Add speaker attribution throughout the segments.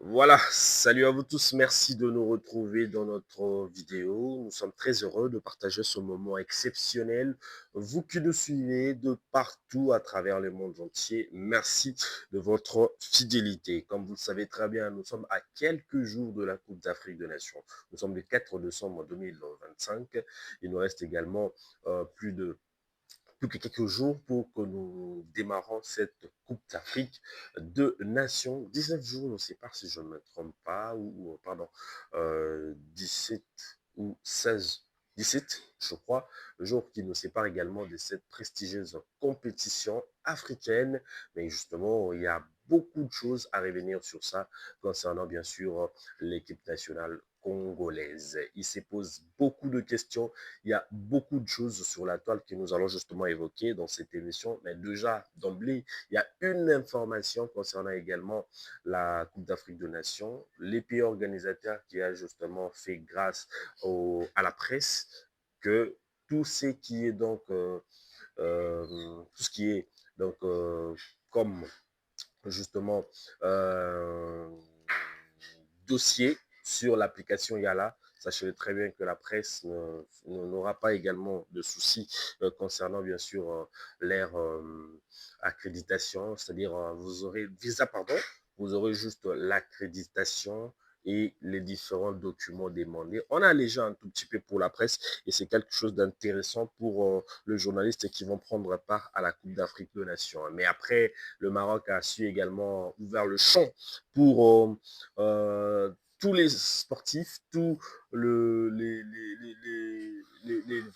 Speaker 1: Voilà, salut à vous tous, merci de nous retrouver dans notre vidéo. Nous sommes très heureux de partager ce moment exceptionnel. Vous qui nous suivez de partout à travers le monde entier, merci de votre fidélité. Comme vous le savez très bien, nous sommes à quelques jours de la Coupe d'Afrique des Nations. Nous sommes le 4 décembre 2025. Il nous reste également plus que quelques jours pour que nous démarrons cette Coupe d'Afrique de Nations. 19 jours, je ne sais pas si je ne me trompe pas, pardon, 17 ou 16, 17, je crois, le jour qui nous sépare également de cette prestigieuse compétition africaine. Mais justement, il y a beaucoup de choses à revenir sur ça concernant bien sûr l'équipe nationale congolaise. Il se pose beaucoup de questions, il y a beaucoup de choses sur la toile que nous allons justement évoquer dans cette émission. Mais déjà, d'emblée, il y a une information concernant également la Coupe d'Afrique des Nations. Les pays organisateurs qui a justement fait grâce à la presse que tout ce qui est tout ce qui est donc comme justement euh, dossier sur l'application Yala. Sachez très bien que la presse n'aura pas également de soucis concernant bien sûr leur accréditation, c'est-à-dire vous aurez visa, pardon, vous aurez juste l'accréditation et les différents documents demandés. On a allégé un tout petit peu pour la presse et c'est quelque chose d'intéressant pour le journaliste qui vont prendre part à la Coupe d'Afrique des Nations. Mais après, le Maroc a su également ouvert le champ pour tous les sportifs, tous les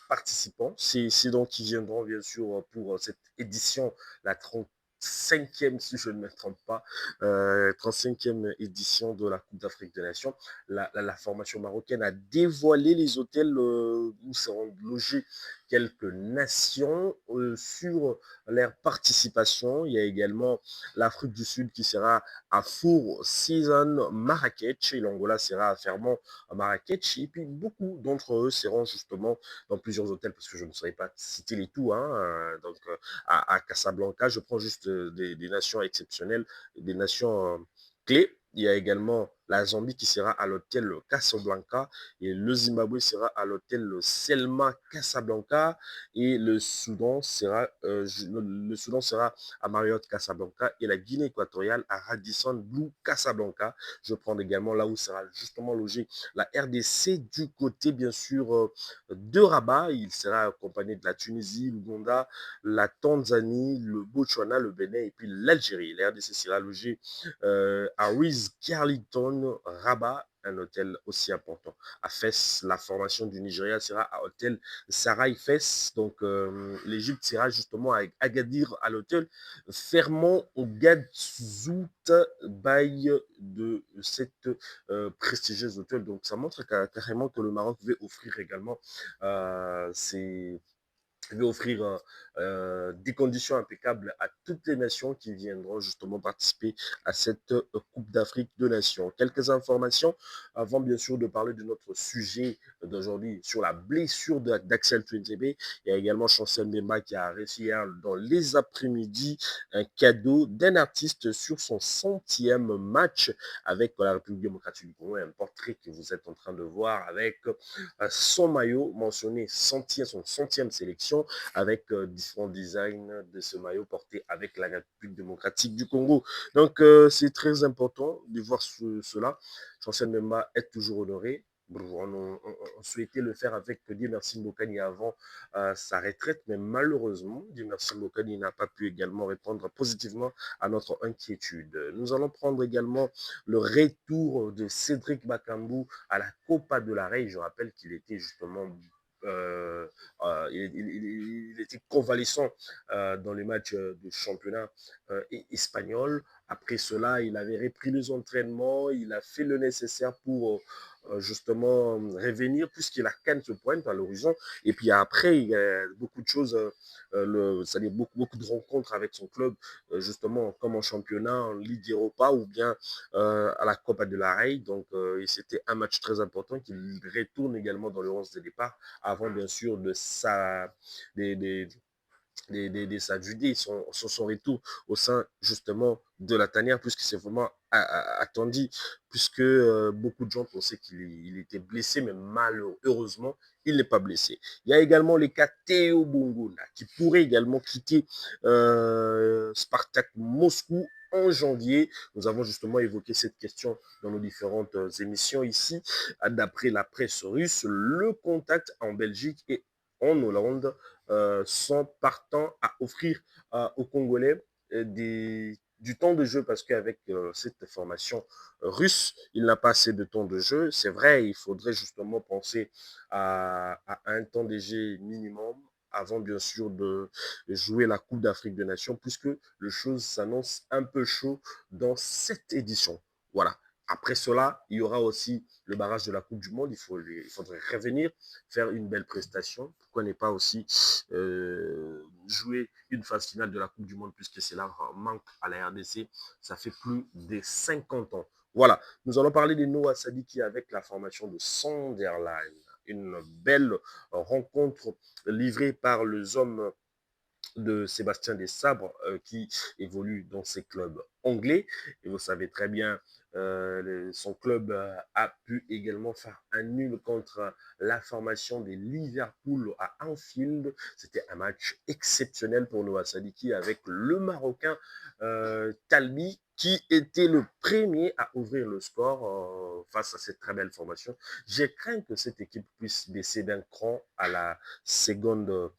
Speaker 1: participants. C'est donc qui viendront bien sûr pour cette édition, la 35e, si je ne me trompe pas, 35e édition de la Coupe d'Afrique des Nations. La formation marocaine a dévoilé les hôtels où seront logés quelques nations sur leur participation. Il y a également l'Afrique du Sud qui sera à Four Season Marrakech et l'Angola sera à Fermont à Marrakech. Et puis beaucoup d'entre eux seront justement dans plusieurs hôtels parce que je ne saurais pas citer les tout. À Casablanca, je prends juste des nations exceptionnelles, des nations clés. Il y a également la Zambie qui sera à l'hôtel Casablanca et le Zimbabwe sera à l'hôtel Selma Casablanca et le Soudan sera à Marriott Casablanca et la Guinée équatoriale à Radisson Blue Casablanca. Je prends également là où sera justement logé la RDC du côté bien sûr de Rabat. Il sera accompagné de la Tunisie, l'Ouganda, la Tanzanie, le Botswana, le Bénin et puis l'Algérie. La RDC sera logé à Ritz Carlton Rabat, un hôtel aussi important. À Fès, la formation du Nigeria sera à hôtel Sarai Fès. Donc, l'Égypte sera justement à Agadir à l'hôtel Fermont Gadzout Bay de cette prestigieuse hôtel. Donc, ça montre carrément que le Maroc veut offrir également ses veut offrir des conditions impeccables à toutes les nations qui viendront justement participer à cette Coupe d'Afrique de Nations. Quelques informations avant bien sûr de parler de notre sujet d'aujourd'hui sur la blessure d'Axel Tuanzebe. Il y a également Chancel Mbemba qui a reçu hier dans les après-midi un cadeau d'un artiste sur son 100e match avec la République démocratique du Congo, un portrait que vous êtes en train de voir avec son maillot mentionné son centième sélection avec différents designs de ce maillot porté avec la République démocratique du Congo. Donc, c'est très important de voir cela. Chancel Memba est toujours honoré. On souhaitait le faire avec Dieu merci Mbokani avant sa retraite, mais malheureusement, Dieu merci Mbokani n'a pas pu également répondre positivement à notre inquiétude. Nous allons prendre également le retour de Cédric Bakambu à la Copa de la Rey. Je rappelle qu'il était justement il était convalescent dans les matchs de championnat espagnol. Après cela, il avait repris les entraînements, il a fait le nécessaire pour justement revenir puisque la canne se pointe à l'horizon. Et puis après, il y a beaucoup de choses, c'est-à-dire beaucoup de rencontres avec son club, justement comme en championnat, en Ligue Europa ou bien à la Copa de la Rey. Donc, c'était un match très important qu'il retourne également dans le 11 de départ avant bien sûr de des Sadjudis, son retour au sein justement de la tanière, puisque c'est vraiment attendu, puisque beaucoup de gens pensaient qu'il était blessé, mais malheureusement, il n'est pas blessé. Il y a également les cas Théo Bongona, qui pourrait également quitter Spartak Moscou en janvier. Nous avons justement évoqué cette question dans nos différentes émissions ici. D'après la presse russe, le contact en Belgique et en Hollande sont partants à offrir aux Congolais du temps de jeu parce qu'avec cette formation russe, il n'a pas assez de temps de jeu. C'est vrai, il faudrait justement penser à un temps de jeu minimum avant bien sûr de jouer la Coupe d'Afrique des Nations, puisque le chose s'annonce un peu chaud dans cette édition. Voilà. Après cela, il y aura aussi le barrage de la Coupe du Monde. Il faudrait revenir, faire une belle prestation. Pourquoi ne pas aussi jouer une phase finale de la Coupe du Monde, puisque c'est là manque à la RDC. Ça fait plus de 50 ans. Voilà, nous allons parler de Noah Sadiki avec la formation de Sunderland. Une belle rencontre livrée par les hommes de Sébastien Desabre qui évolue dans ces clubs anglais. Et vous savez très bien, son club a pu également faire un nul contre la formation des Liverpool à Anfield. C'était un match exceptionnel pour Noah Sadiki avec le Marocain Talbi qui était le premier à ouvrir le score face à cette très belle formation. J'ai craint que cette équipe puisse baisser d'un cran à la seconde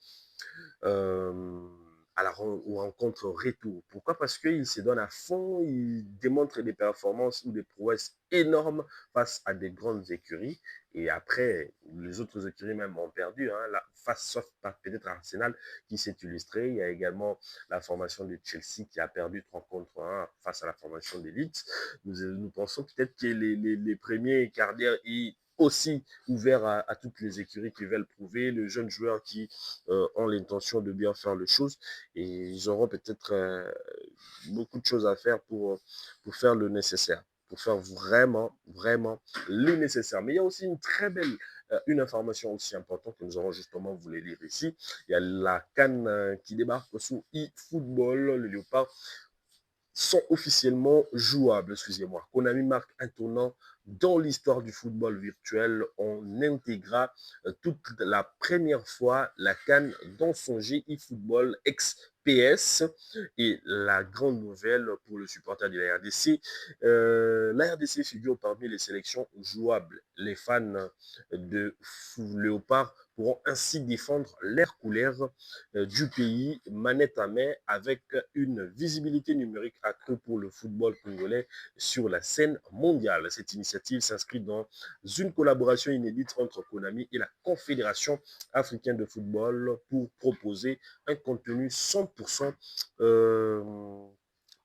Speaker 1: euh, à la rencontre retour. Pourquoi? Parce qu'il se donne à fond, il démontre des performances ou des prouesses énormes face à des grandes écuries. Et après, les autres écuries même ont perdu, hein, sauf peut-être Arsenal qui s'est illustré. Il y a également la formation de Chelsea qui a perdu 3 contre 1 face à la formation d'élite. Nous pensons peut-être que les premiers quarts d'heure aussi ouverts à toutes les écuries qui veulent prouver, les jeunes joueurs qui ont l'intention de bien faire les choses et ils auront peut-être beaucoup de choses à faire pour faire le nécessaire, pour faire vraiment, vraiment le nécessaire. Mais il y a aussi une très belle, une information aussi importante que nous aurons justement voulu lire ici. Il y a la CAN qui débarque sur eFootball, le Léopard sont officiellement jouables. Excusez-moi. Konami marque un tournant dans l'histoire du football virtuel. On intégra toute la première fois la CAN dans son jeu eFootball XPS. Et la grande nouvelle pour le supporter de la RDC figure parmi les sélections jouables. Les fans de Léopard pourront ainsi défendre l'air couleur du pays, manette à main, avec une visibilité numérique accrue pour le football congolais sur la scène mondiale. Cette initiative s'inscrit dans une collaboration inédite entre Konami et la Confédération africaine de football pour proposer un contenu 100%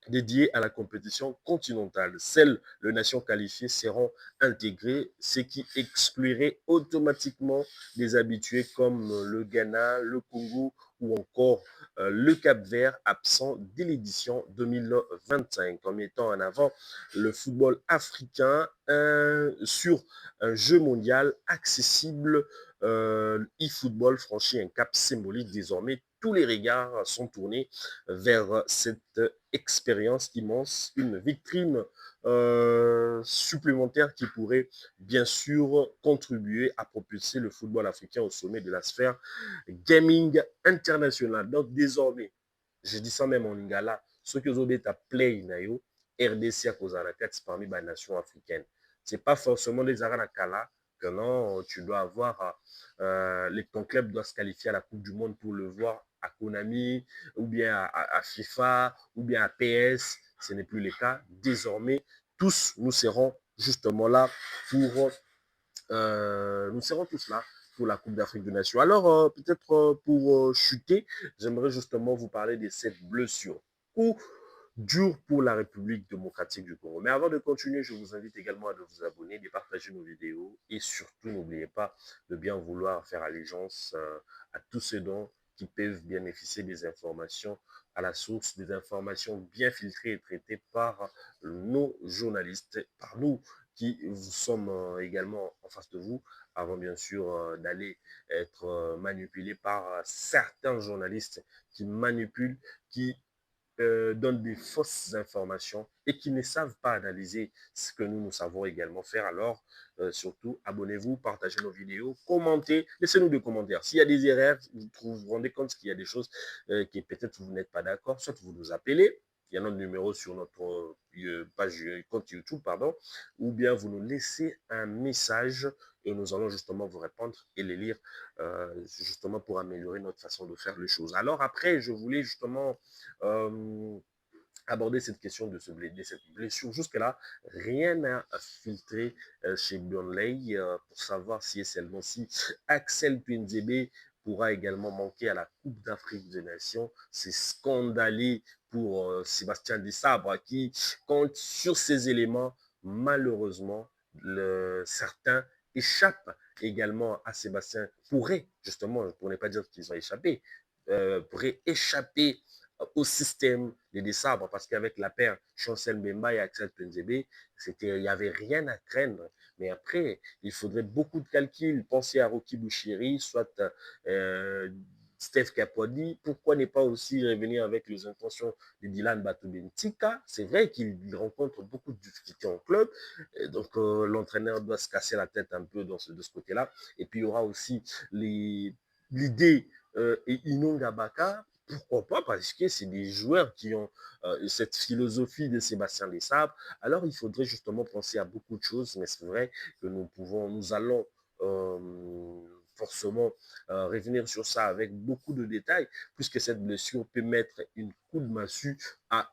Speaker 1: dédiés à la compétition continentale. Seules les nations qualifiées seront intégrées, ce qui exclurait automatiquement des habitués comme le Ghana, le Congo ou encore le Cap-Vert, absent dès l'édition 2025, en mettant en avant le football africain sur un jeu mondial accessible. eFootball franchit un cap symbolique désormais. Tous les regards sont tournés vers cette expérience immense, une vitrine supplémentaire qui pourrait bien sûr contribuer à propulser le football africain au sommet de la sphère gaming internationale. Donc désormais, je dis ça même en lingala, ceux qui ont été play nayo, RDC à cause de la tête parmi les nations africaines. C'est pas forcément des Aranakala que non, tu dois avoir, ton club doit se qualifier à la Coupe du Monde pour le voir à Konami, ou bien à FIFA, ou bien à PS. Ce n'est plus le cas. Désormais, tous nous serons justement là pour nous serons tous là pour la Coupe d'Afrique des Nations. Alors, peut-être pour chuter, j'aimerais justement vous parler de cette blessure ou dur pour la République démocratique du Congo. Mais avant de continuer, je vous invite également à vous abonner, de partager nos vidéos et surtout, n'oubliez pas de bien vouloir faire allégeance à tous ceux dont qui peuvent bénéficier des informations à la source, des informations bien filtrées et traitées par nos journalistes, par nous qui vous sommes également en face de vous, avant bien sûr d'aller être manipulé par certains journalistes qui manipulent, qui donnent des fausses informations et qui ne savent pas analyser ce que nous savons également faire. Alors, surtout, abonnez-vous, partagez nos vidéos, commentez, laissez-nous des commentaires. S'il y a des erreurs, vous vous rendez compte qu'il y a des choses qui peut-être vous n'êtes pas d'accord, soit vous nous appelez, il y a notre numéro sur notre page, compte YouTube, pardon, ou bien vous nous laissez un message et nous allons justement vous répondre et les lire justement pour améliorer notre façon de faire les choses. Alors après, je voulais justement euh, aborder cette question de cette blessure. Jusque-là, rien n'a filtré chez Burnley pour savoir si et seulement si Axel Tuanzebe pourra également manquer à la Coupe d'Afrique des Nations. C'est scandaleux pour Sébastien Desabre qui compte sur ces éléments. Malheureusement, certains échappent également à Sébastien, pourraient justement, pour ne pas dire qu'ils ont échappé, pourraient échapper au système des Dessabres, parce qu'avec la paire Chancel Mbemba et Axel Tuanzebe, il n'y avait rien à craindre. Mais après, il faudrait beaucoup de calculs. Pensez à Rocky Bouchiri, soit Steph Capodi. Pourquoi ne pas aussi revenir avec les intentions de Dylan Batubentika? C'est vrai qu'il rencontre beaucoup de difficultés en club. Et donc, l'entraîneur doit se casser la tête un peu de ce côté-là. Et puis, il y aura aussi l'idée et Inonga Baka, pourquoi pas? Parce que c'est des joueurs qui ont cette philosophie de Sébastien Desabre. Alors, il faudrait justement penser à beaucoup de choses, mais c'est vrai que nous allons forcément revenir sur ça avec beaucoup de détails, puisque cette blessure peut mettre une coup de massue à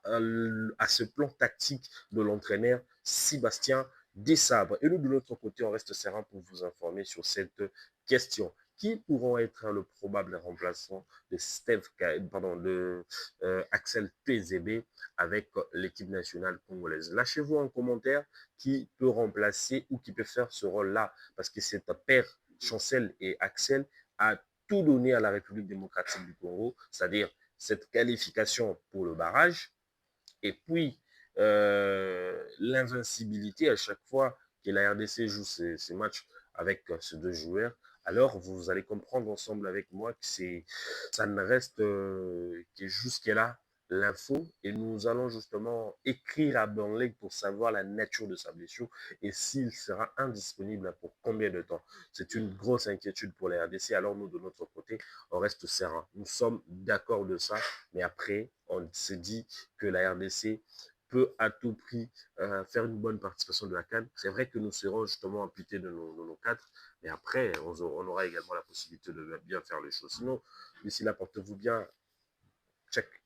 Speaker 1: ce plan tactique de l'entraîneur Sébastien Desabre. Et nous, de l'autre côté, on reste serein pour vous informer sur cette question. Qui pourront être le probable remplaçant de Axel Tuanzebe avec l'équipe nationale congolaise? Lâchez-vous en commentaire qui peut remplacer ou qui peut faire ce rôle-là, parce que cette paire Chancel et Axel a tout donné à la République démocratique du Congo, c'est-à-dire cette qualification pour le barrage, et puis l'invincibilité à chaque fois que la RDC joue ces matchs avec ces deux joueurs. Alors, vous allez comprendre ensemble avec moi que ça ne reste que jusque-là l'info, et nous allons justement écrire à Burnley pour savoir la nature de sa blessure et s'il sera indisponible pour combien de temps. C'est une grosse inquiétude pour la RDC. Alors nous, de notre côté, on reste serein. Nous sommes d'accord de ça, mais après, on se dit que la RDC peut à tout prix faire une bonne participation de la CAN. C'est vrai que nous serons justement amputés de nos cadres, mais après, on aura également la possibilité de bien faire les choses. Sinon, d'ici là, portez-vous bien. Check.